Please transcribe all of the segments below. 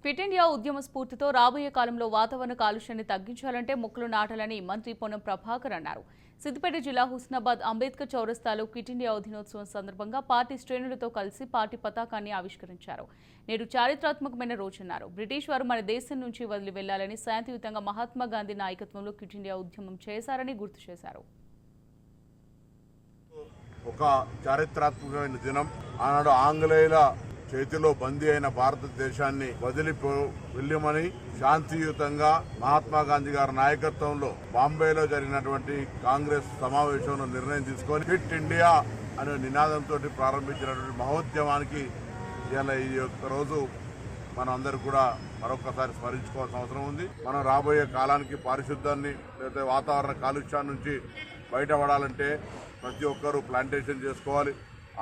Quit India ఉద్యమ స్ఫూర్తితో రాబోయే కాలంలో వాతావరణ కాలుష్యాన్ని తగ్గించాలంటే మొక్కలు నాటాలని మంత్రి పొన్నం ప్రభాకర్ అన్నారు. సిద్దిపేట జిల్లా హుస్నాబాద్ అంబేద్కర్ చౌరస్తాలో క్విట్ ఇండియా దినోత్సవం సందర్భంగా పార్టీ శ్రేణులతో కలిసి పార్టీ పతాకాన్ని ఆవిష్కరించారు. నేడు చారిత్రాత్మకమైన రోజన్నారు. బ్రిటిష్ వారు మన దేశం నుంచి వదిలి వెళ్లాలని శాంతియుతంగా మహాత్మా గాంధీ నాయకత్వంలో క్విట్ ఇండియా ఉద్యమం చేశారని గుర్తు చేశారు. ఒక చారిత్రాత్మకమైన దినం. ఆనాడు ఆంగ్లేయుల చేతిలో బందీ అయిన భారతదేశాన్ని వెళ్ళమని శాంతియుతంగా మహాత్మా గాంధీ గారి నాయకత్వంలో బాంబేలో జరిగినటువంటి కాంగ్రెస్ సమావేశంలో నిర్ణయం తీసుకొని క్విట్ ఇండియా అనే నినాదంతో ప్రారంభించినటువంటి మహోద్యమానికి ఇలా ఈ యొక్క రోజు మనం అందరూ కూడా మరొకసారి స్మరించుకోవాల్సిన అవసరం ఉంది. మనం రాబోయే కాలానికి పారిశుద్ధ్యాన్ని లేదా వాతావరణ కాలుష్యాన్ని నుంచి బయటపడాలంటే ప్రతి ఒక్కరూ ప్లాంటేషన్ చేసుకోవాలి.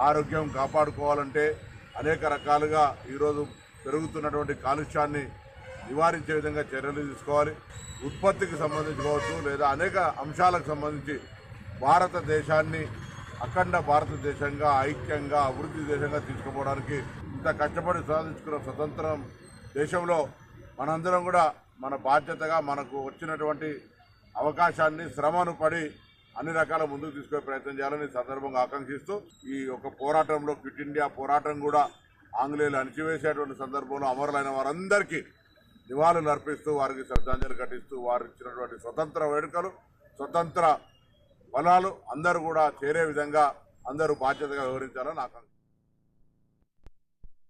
ఆరోగ్యం కాపాడుకోవాలంటే అనేక రకాలుగా ఈరోజు పెరుగుతున్నటువంటి కాలుష్యాన్ని నివారించే విధంగా చర్యలు తీసుకోవాలి. ఉత్పత్తికి సంబంధించి కావచ్చు లేదా అనేక అంశాలకు సంబంధించి భారతదేశాన్ని అఖండ భారతదేశంగా ఐక్యంగా అభివృద్ధి దేశంగా తీసుకుపోవడానికి ఇంత కష్టపడి సాధించుకున్న స్వతంత్రం దేశంలో మనందరం కూడా మన బాధ్యతగా మనకు వచ్చినటువంటి అవకాశాన్ని శ్రమను పడి అన్ని రకాల ముందుకు తీసుకునే ప్రయత్నం చేయాలని సందర్భంగా ఆకాంక్షిస్తూ ఈ ఒక పోరాటంలో క్విట్ ఇండియా పోరాటం కూడా ఆంగ్లేయులు అణిచివేసేటువంటి సందర్భంలో అమరులైన వారందరికీ నివాళులు అర్పిస్తూ వారికి శ్రద్ధాంజలి ఘటిస్తూ వారు ఇచ్చినటువంటి స్వతంత్ర వేడుకలు స్వతంత్ర బలాలు అందరూ కూడా చేరే విధంగా అందరూ బాధ్యతగా వివరించాలని ఆకాంక్ష.